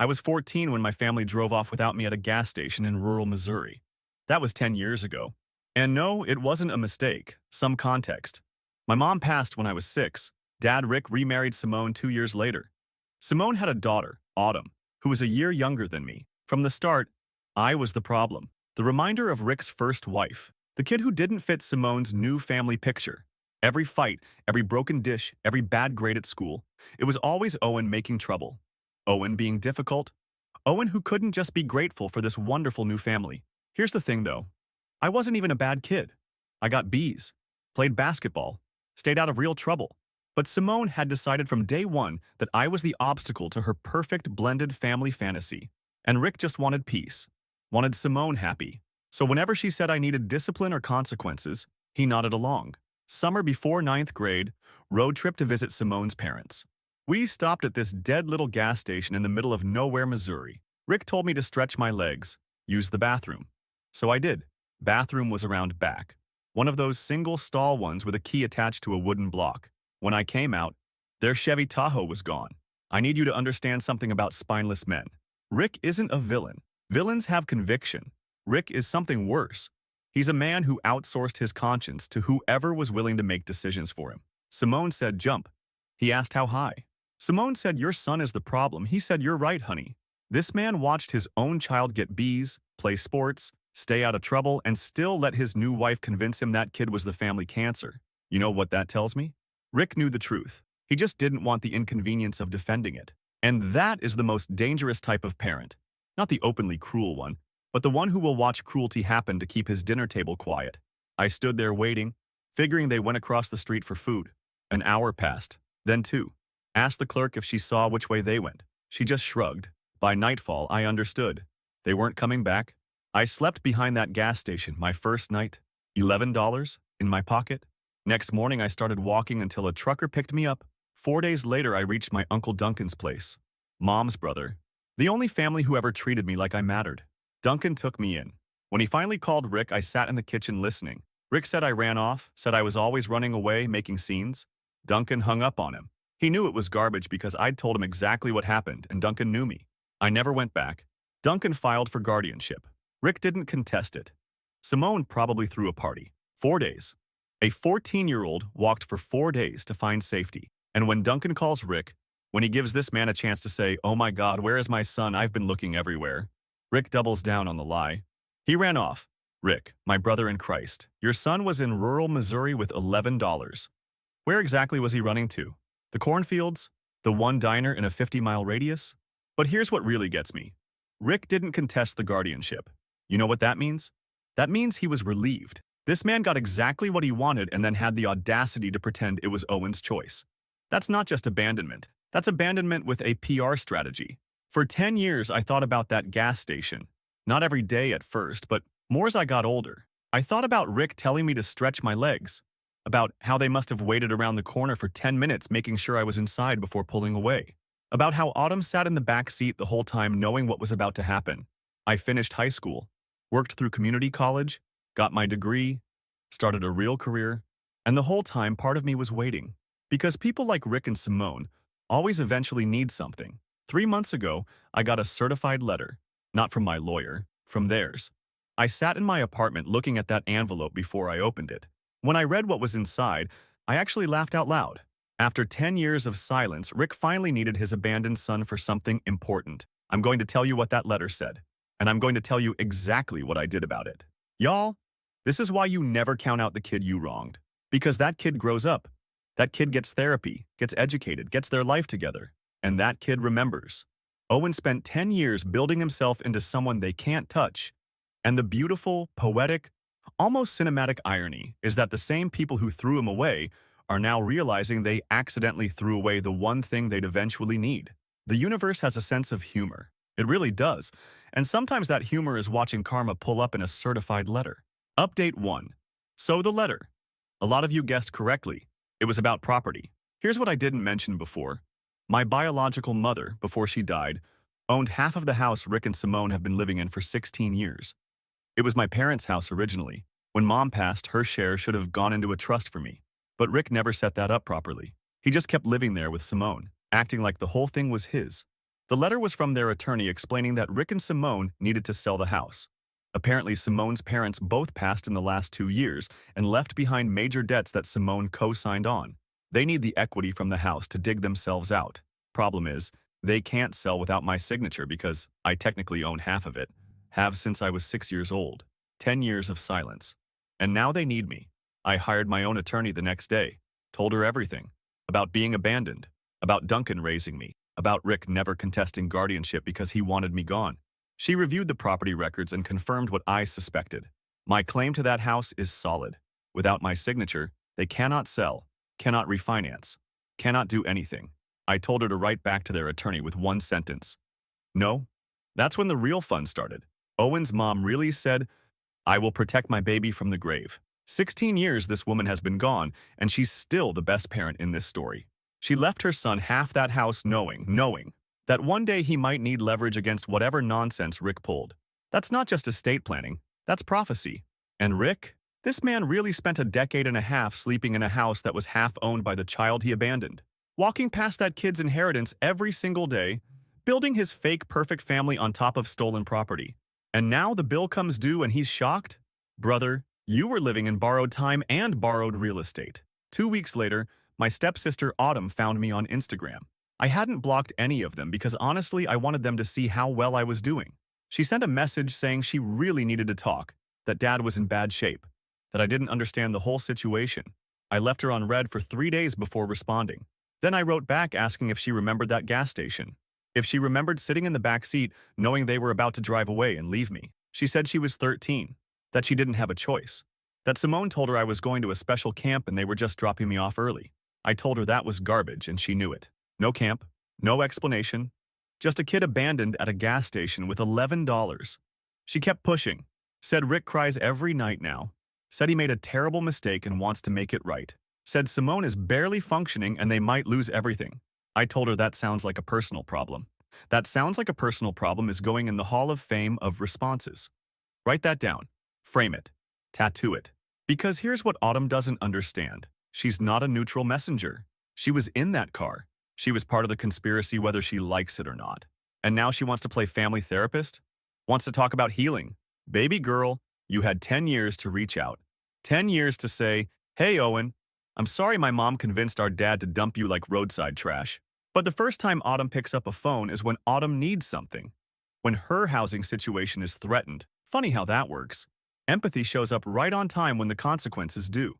I was 14 when my family drove off without me at a gas station in rural Missouri. That was 10 years ago. And no, it wasn't a mistake. Some context. My mom passed when I was 6. Dad Rick remarried Simone 2 years later. Simone had a daughter, Autumn, who was a year younger than me. From the start, I was the problem. The reminder of Rick's first wife. The kid who didn't fit Simone's new family picture. Every fight, every broken dish, every bad grade at school. It was always Owen making trouble. Owen being difficult. Owen who couldn't just be grateful for this wonderful new family. Here's the thing though. I wasn't even a bad kid. I got B's, played basketball, stayed out of real trouble. But Simone had decided from day one that I was the obstacle to her perfect blended family fantasy. And Rick just wanted peace, wanted Simone happy. So whenever she said I needed discipline or consequences, he nodded along. Summer before ninth grade, road trip to visit Simone's parents. We stopped at this dead little gas station in the middle of nowhere, Missouri. Rick told me to stretch my legs, use the bathroom. So I did. Bathroom was around back. One of those single stall ones with a key attached to a wooden block. When I came out, their Chevy Tahoe was gone. I need you to understand something about spineless men. Rick isn't a villain. Villains have conviction. Rick is something worse. He's a man who outsourced his conscience to whoever was willing to make decisions for him. Simone said, jump. He asked how high. Simone said, your son is the problem. He said, you're right, honey. This man watched his own child get B's, play sports, stay out of trouble, and still let his new wife convince him that kid was the family cancer. You know what that tells me? Rick knew the truth. He just didn't want the inconvenience of defending it. And that is the most dangerous type of parent. Not the openly cruel one, but the one who will watch cruelty happen to keep his dinner table quiet. I stood there waiting, figuring they went across the street for food. An hour passed, then 2. Asked the clerk if she saw which way they went. She just shrugged. By nightfall, I understood. They weren't coming back. I slept behind that gas station my first night. $11 in my pocket. Next morning, I started walking until a trucker picked me up. 4 days later, I reached my Uncle Duncan's place. Mom's brother. The only family who ever treated me like I mattered. Duncan took me in. When he finally called Rick, I sat in the kitchen listening. Rick said I ran off, said I was always running away, making scenes. Duncan hung up on him. He knew it was garbage because I'd told him exactly what happened, and Duncan knew me. I never went back. Duncan filed for guardianship. Rick didn't contest it. Simone probably threw a party. 4 days. A 14-year-old walked for 4 days to find safety. And when Duncan calls Rick, when he gives this man a chance to say, oh my God, where is my son? I've been looking everywhere. Rick doubles down on the lie. He ran off. Rick, my brother in Christ, your son was in rural Missouri with $11. Where exactly was he running to? The cornfields? The one diner in a 50-mile radius? But here's what really gets me. Rick didn't contest the guardianship. You know what that means? That means he was relieved. This man got exactly what he wanted and then had the audacity to pretend it was Owen's choice. That's not just abandonment. That's abandonment with a PR strategy. For 10 years, I thought about that gas station. Not every day at first, but more as I got older. I thought about Rick telling me to stretch my legs, about how they must have waited around the corner for 10 minutes making sure I was inside before pulling away, about how Autumn sat in the back seat the whole time knowing what was about to happen. I finished high school, worked through community college, got my degree, started a real career, and the whole time part of me was waiting. Because people like Rick and Simone always eventually need something. 3 months ago, I got a certified letter, not from my lawyer, from theirs. I sat in my apartment looking at that envelope before I opened it. When I read what was inside, I actually laughed out loud. After 10 years of silence, Rick finally needed his abandoned son for something important. I'm going to tell you what that letter said, and I'm going to tell you exactly what I did about it. Y'all, this is why you never count out the kid you wronged. Because that kid grows up. That kid gets therapy, gets educated, gets their life together. And that kid remembers. Owen spent 10 years building himself into someone they can't touch. And the beautiful, poetic, almost cinematic irony is that the same people who threw him away are now realizing they accidentally threw away the one thing they'd eventually need. The universe has a sense of humor. It really does. And sometimes that humor is watching karma pull up in a certified letter. Update 1. So the letter. A lot of you guessed correctly. It was about property. Here's what I didn't mention before. My biological mother, before she died, owned half of the house Rick and Simone have been living in for 16 years. It was my parents' house originally. When Mom passed, her share should have gone into a trust for me. But Rick never set that up properly. He just kept living there with Simone, acting like the whole thing was his. The letter was from their attorney explaining that Rick and Simone needed to sell the house. Apparently, Simone's parents both passed in the last 2 years and left behind major debts that Simone co-signed on. They need the equity from the house to dig themselves out. Problem is, they can't sell without my signature because I technically own half of it. Have since I was 6 years old. 10 years of silence. And now they need me. I hired my own attorney the next day. Told her everything. About being abandoned. About Duncan raising me. About Rick never contesting guardianship because he wanted me gone. She reviewed the property records and confirmed what I suspected. My claim to that house is solid. Without my signature, they cannot sell, cannot refinance, cannot do anything. I told her to write back to their attorney with one sentence. No. That's when the real fun started. Owen's mom really said, I will protect my baby from the grave. 16 years this woman has been gone, and she's still the best parent in this story. She left her son half that house knowing that one day he might need leverage against whatever nonsense Rick pulled. That's not just estate planning, that's prophecy. And Rick? This man really spent a decade and a half sleeping in a house that was half owned by the child he abandoned, walking past that kid's inheritance every single day, building his fake perfect family on top of stolen property. And now the bill comes due and he's shocked? Brother, you were living in borrowed time and borrowed real estate. 2 weeks later, my stepsister Autumn found me on Instagram. I hadn't blocked any of them because honestly I wanted them to see how well I was doing. She sent a message saying she really needed to talk, that Dad was in bad shape, that I didn't understand the whole situation. I left her on read for 3 days before responding. Then I wrote back asking if she remembered that gas station. If she remembered sitting in the back seat knowing they were about to drive away and leave me. She said she was 13, that she didn't have a choice, that Simone told her I was going to a special camp and they were just dropping me off early. I told her that was garbage and she knew it. No camp, no explanation, just a kid abandoned at a gas station with $11. She kept pushing, said Rick cries every night now, said he made a terrible mistake and wants to make it right, said Simone is barely functioning and they might lose everything. I told her that sounds like a personal problem. That sounds like a personal problem is going in the Hall of Fame of responses. Write that down, frame it, tattoo it. Because here's what Autumn doesn't understand. She's not a neutral messenger. She was in that car. She was part of the conspiracy whether she likes it or not. And now she wants to play family therapist? Wants to talk about healing. Baby girl, you had 10 years to reach out. 10 years to say, hey Owen, I'm sorry my mom convinced our dad to dump you like roadside trash. But the first time Autumn picks up a phone is when Autumn needs something. When her housing situation is threatened. Funny how that works. Empathy shows up right on time when the consequences do.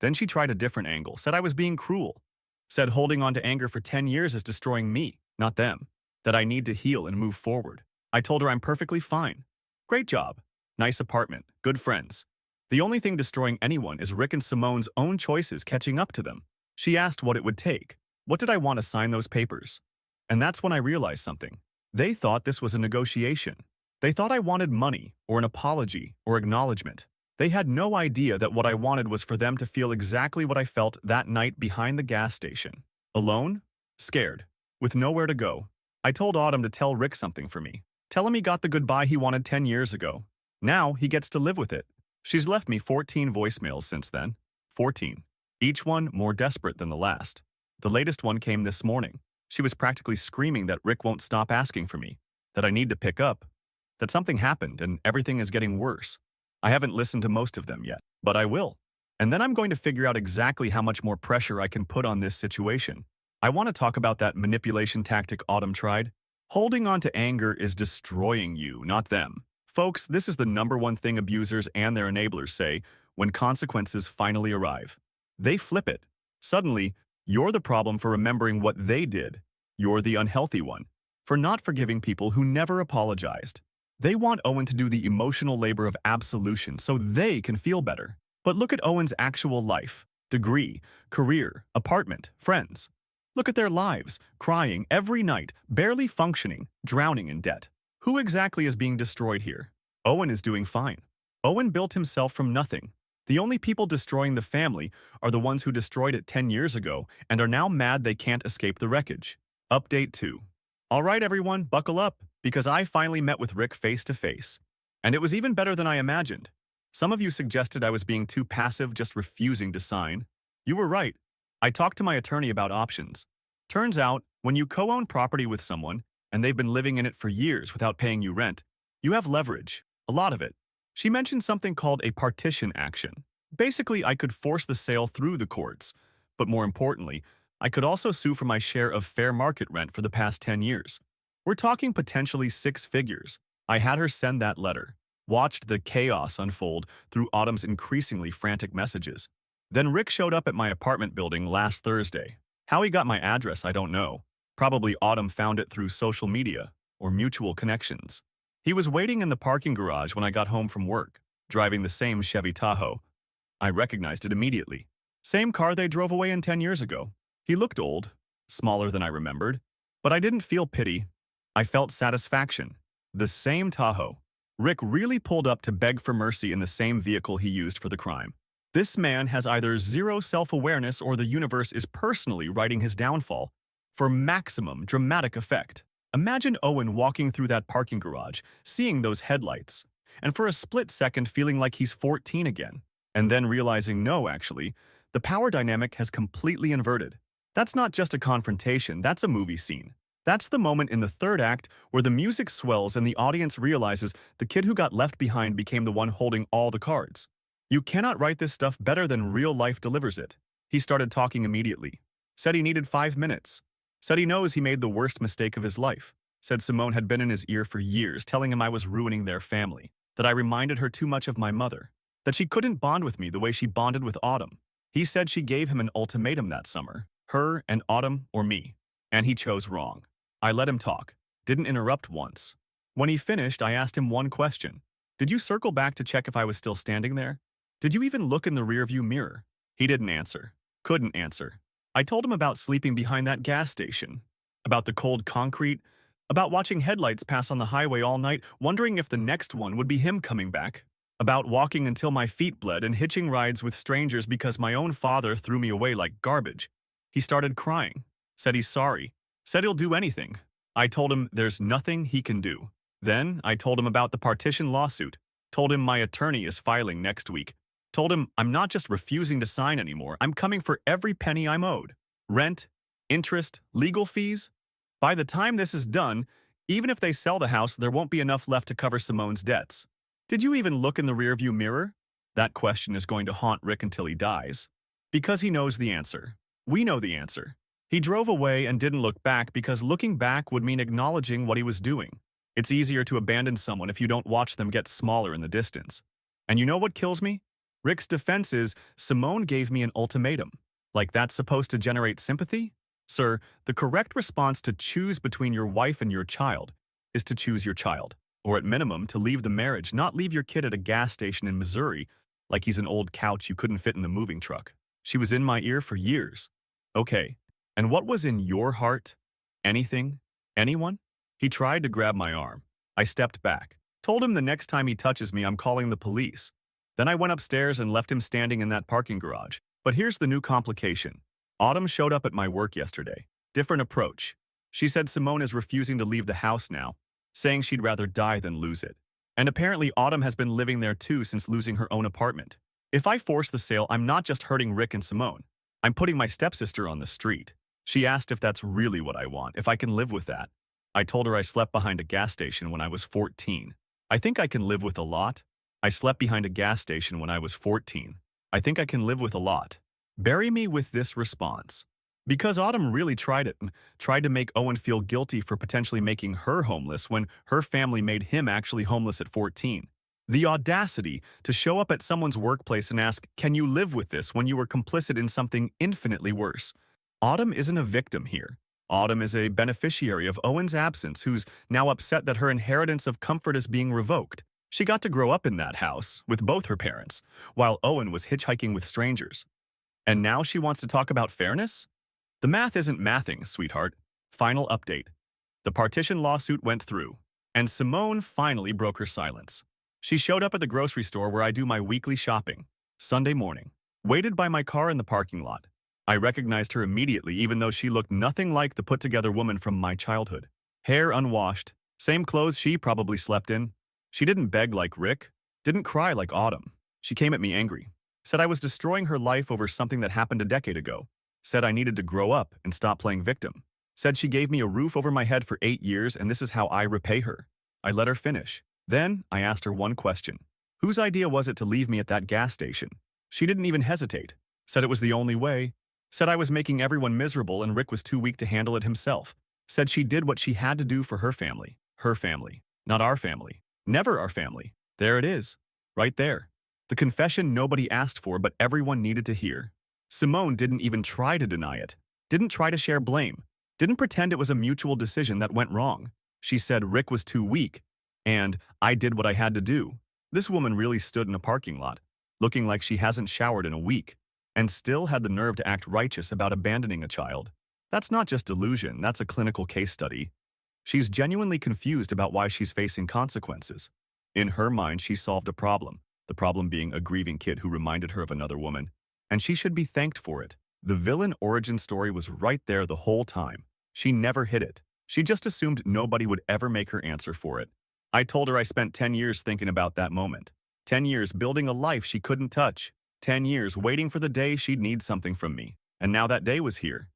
Then she tried a different angle, said I was being cruel. Said holding on to anger for 10 years is destroying me, not them. That I need to heal and move forward. I told her I'm perfectly fine. Great job. Nice apartment. Good friends. The only thing destroying anyone is Rick and Simone's own choices catching up to them. She asked what it would take. What did I want to sign those papers? And that's when I realized something. They thought this was a negotiation. They thought I wanted money, or an apology, or acknowledgement. They had no idea that what I wanted was for them to feel exactly what I felt that night behind the gas station. Alone? Scared. With nowhere to go. I told Autumn to tell Rick something for me. Tell him he got the goodbye he wanted 10 years ago. Now he gets to live with it. She's left me 14 voicemails since then. 14. Each one more desperate than the last. The latest one came this morning. She was practically screaming that Rick won't stop asking for me, that I need to pick up, that something happened and everything is getting worse. I haven't listened to most of them yet, but I will. And then I'm going to figure out exactly how much more pressure I can put on this situation. I want to talk about that manipulation tactic Autumn tried. Holding on to anger is destroying you, not them. Folks, this is the #1 thing abusers and their enablers say when consequences finally arrive. They flip it. Suddenly, you're the problem for remembering what they did. You're the unhealthy one, for not forgiving people who never apologized. They want Owen to do the emotional labor of absolution so they can feel better. But look at Owen's actual life, degree, career, apartment, friends. Look at their lives, crying every night, barely functioning, drowning in debt. Who exactly is being destroyed here? Owen is doing fine. Owen built himself from nothing. The only people destroying the family are the ones who destroyed it 10 years ago and are now mad they can't escape the wreckage. Update 2. All right, everyone, buckle up, because I finally met with Rick face to face. And it was even better than I imagined. Some of you suggested I was being too passive, just refusing to sign. You were right. I talked to my attorney about options. Turns out, when you co-own property with someone, and they've been living in it for years without paying you rent. You have leverage, a lot of it. She mentioned something called a partition action. Basically, I could force the sale through the courts, but more importantly, I could also sue for my share of fair market rent for the past 10 years. We're talking potentially 6 figures. I had her send that letter, watched the chaos unfold through Autumn's increasingly frantic messages. Then Rick showed up at my apartment building last Thursday. How he got my address, I don't know. Probably Autumn found it through social media or mutual connections. He was waiting in the parking garage when I got home from work, driving the same Chevy Tahoe. I recognized it immediately. Same car they drove away in 10 years ago. He looked old, smaller than I remembered, but I didn't feel pity. I felt satisfaction. The same Tahoe. Rick really pulled up to beg for mercy in the same vehicle he used for the crime. This man has either zero self-awareness or the universe is personally writing his downfall for maximum dramatic effect. Imagine Owen walking through that parking garage, seeing those headlights, and for a split second feeling like he's 14 again, and then realizing no, actually, the power dynamic has completely inverted. That's not just a confrontation, that's a movie scene. That's the moment in the third act where the music swells and the audience realizes the kid who got left behind became the one holding all the cards. You cannot write this stuff better than real life delivers it. He started talking immediately. Said he needed 5 minutes. Said he knows he made the worst mistake of his life. Said Simone had been in his ear for years, telling him I was ruining their family. That I reminded her too much of my mother. That she couldn't bond with me the way she bonded with Autumn. He said she gave him an ultimatum that summer. Her and Autumn or me. And he chose wrong. I let him talk. Didn't interrupt once. When he finished, I asked him one question. Did you circle back to check if I was still standing there? Did you even look in the rearview mirror? He didn't answer. Couldn't answer. I told him about sleeping behind that gas station, about the cold concrete, about watching headlights pass on the highway all night, wondering if the next one would be him coming back, about walking until my feet bled and hitching rides with strangers because my own father threw me away like garbage. He started crying, said he's sorry, said he'll do anything. I told him there's nothing he can do. Then I told him about the partition lawsuit, told him my attorney is filing next week, told him I'm not just refusing to sign anymore, I'm coming for every penny I'm owed. Rent, interest, legal fees. By the time this is done, even if they sell the house, there won't be enough left to cover Simone's debts. Did you even look in the rearview mirror? That question is going to haunt Rick until he dies. Because he knows the answer. We know the answer. He drove away and didn't look back because looking back would mean acknowledging what he was doing. It's easier to abandon someone if you don't watch them get smaller in the distance. And you know what kills me? Rick's defense is, Simone gave me an ultimatum. Like that's supposed to generate sympathy? Sir, the correct response to choose between your wife and your child is to choose your child. Or at minimum, to leave the marriage, not leave your kid at a gas station in Missouri like he's an old couch you couldn't fit in the moving truck. She was in my ear for years. Okay, and what was in your heart? Anything? Anyone? He tried to grab my arm. I stepped back. Told him the next time he touches me, I'm calling the police. Then I went upstairs and left him standing in that parking garage. But here's the new complication. Autumn showed up at my work yesterday. Different approach. She said Simone is refusing to leave the house now, saying she'd rather die than lose it. And apparently Autumn has been living there too since losing her own apartment. If I force the sale, I'm not just hurting Rick and Simone. I'm putting my stepsister on the street. She asked if that's really what I want, if I can live with that. I told her I slept behind a gas station when I was 14. I think I can live with a lot. I slept behind a gas station when I was 14. I think I can live with a lot. Bury me with this response. Because Autumn really tried it and tried to make Owen feel guilty for potentially making her homeless when her family made him actually homeless at 14. The audacity to show up at someone's workplace and ask, can you live with this when you were complicit in something infinitely worse? Autumn isn't a victim here. Autumn is a beneficiary of Owen's absence who's now upset that her inheritance of comfort is being revoked. She got to grow up in that house with both her parents, while Owen was hitchhiking with strangers. And now she wants to talk about fairness? The math isn't mathing, sweetheart. Final update. The partition lawsuit went through, and Simone finally broke her silence. She showed up at the grocery store where I do my weekly shopping, Sunday morning, waited by my car in the parking lot. I recognized her immediately even though she looked nothing like the put-together woman from my childhood. Hair unwashed, same clothes she probably slept in. She didn't beg like Rick, didn't cry like Autumn. She came at me angry, said I was destroying her life over something that happened a decade ago, said I needed to grow up and stop playing victim. Said she gave me a roof over my head for 8 years and this is how I repay her. I let her finish. Then, I asked her one question. Whose idea was it to leave me at that gas station? She didn't even hesitate. Said it was the only way. Said I was making everyone miserable and Rick was too weak to handle it himself. Said she did what she had to do for her family. Her family. Not our family. Never our family. There it is. Right there. The confession nobody asked for but everyone needed to hear. Simone didn't even try to deny it. Didn't try to share blame. Didn't pretend it was a mutual decision that went wrong. She said Rick was too weak. And I did what I had to do. This woman really stood in a parking lot, looking like she hasn't showered in a week, and still had the nerve to act righteous about abandoning a child. That's not just delusion, that's a clinical case study. She's genuinely confused about why she's facing consequences. In her mind, she solved a problem, the problem being a grieving kid who reminded her of another woman, and she should be thanked for it. The villain origin story was right there the whole time. She never hid it. She just assumed nobody would ever make her answer for it. I told her I spent 10 years thinking about that moment. 10 years building a life she couldn't touch. 10 years waiting for the day she'd need something from me. And now that day was here.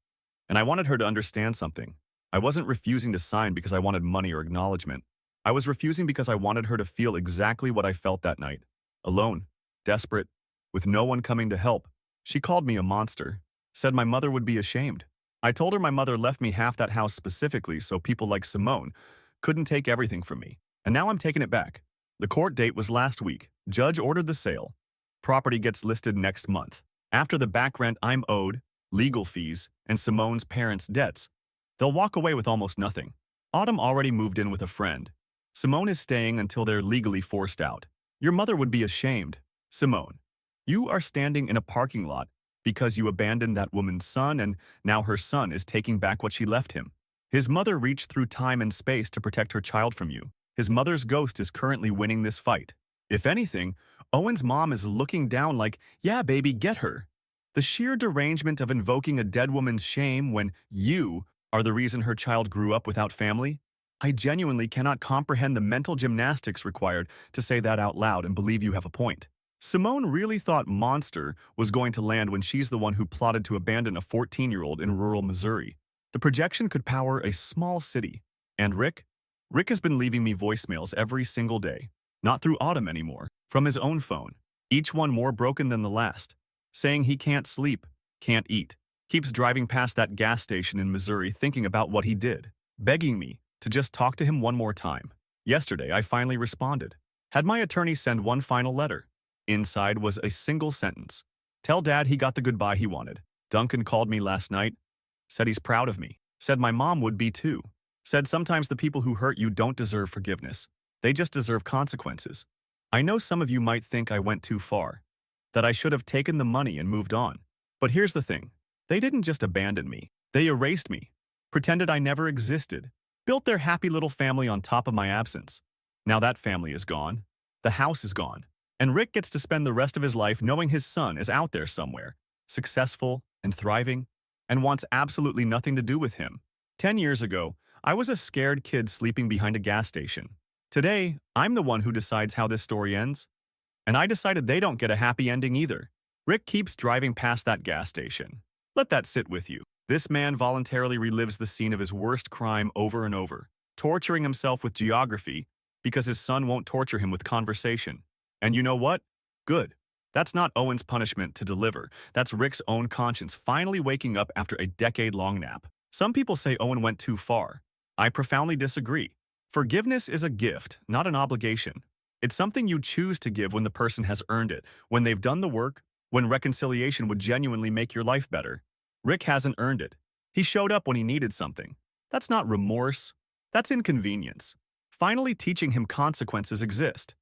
And I wanted her to understand something. I wasn't refusing to sign because I wanted money or acknowledgement. I was refusing because I wanted her to feel exactly what I felt that night. Alone, desperate, with no one coming to help. She called me a monster. Said my mother would be ashamed. I told her my mother left me half that house specifically so people like Simone couldn't take everything from me. And now I'm taking it back. The court date was last week. Judge ordered the sale. Property gets listed next month. After the back rent I'm owed, legal fees, and Simone's parents' debts, they'll walk away with almost nothing. Autumn already moved in with a friend. Simone is staying until they're legally forced out. Your mother would be ashamed. Simone, you are standing in a parking lot because you abandoned that woman's son and now her son is taking back what she left him. His mother reached through time and space to protect her child from you. His mother's ghost is currently winning this fight. If anything, Owen's mom is looking down like, yeah, baby, get her. The sheer derangement of invoking a dead woman's shame when you are the reason her child grew up without family? I genuinely cannot comprehend the mental gymnastics required to say that out loud and believe you have a point. Simone really thought monster was going to land when she's the one who plotted to abandon a 14-year-old in rural Missouri. The projection could power a small city. And Rick? Rick has been leaving me voicemails every single day. Not through Autumn anymore, from his own phone. Each one more broken than the last. Saying he can't sleep, can't eat. Keeps driving past that gas station in Missouri thinking about what he did. Begging me to just talk to him one more time. Yesterday, I finally responded. Had my attorney send one final letter. Inside was a single sentence. Tell Dad he got the goodbye he wanted. Duncan called me last night. Said he's proud of me. Said my mom would be too. Said sometimes the people who hurt you don't deserve forgiveness. They just deserve consequences. I know some of you might think I went too far, that I should have taken the money and moved on. But here's the thing. They didn't just abandon me. They erased me, pretended I never existed, built their happy little family on top of my absence. Now that family is gone. The house is gone. And Rick gets to spend the rest of his life knowing his son is out there somewhere, successful and thriving, and wants absolutely nothing to do with him. 10 years ago, I was a scared kid sleeping behind a gas station. Today, I'm the one who decides how this story ends. And I decided they don't get a happy ending either. Rick keeps driving past that gas station. Let that sit with you. This man voluntarily relives the scene of his worst crime over and over, torturing himself with geography because his son won't torture him with conversation. And you know what? Good. That's not Owen's punishment to deliver. That's Rick's own conscience finally waking up after a decade-long nap. Some people say Owen went too far. I profoundly disagree. Forgiveness is a gift, not an obligation. It's something you choose to give when the person has earned it, when they've done the work, when reconciliation would genuinely make your life better. Rick hasn't earned it. He showed up when he needed something. That's not remorse. That's inconvenience. Finally teaching him consequences exist.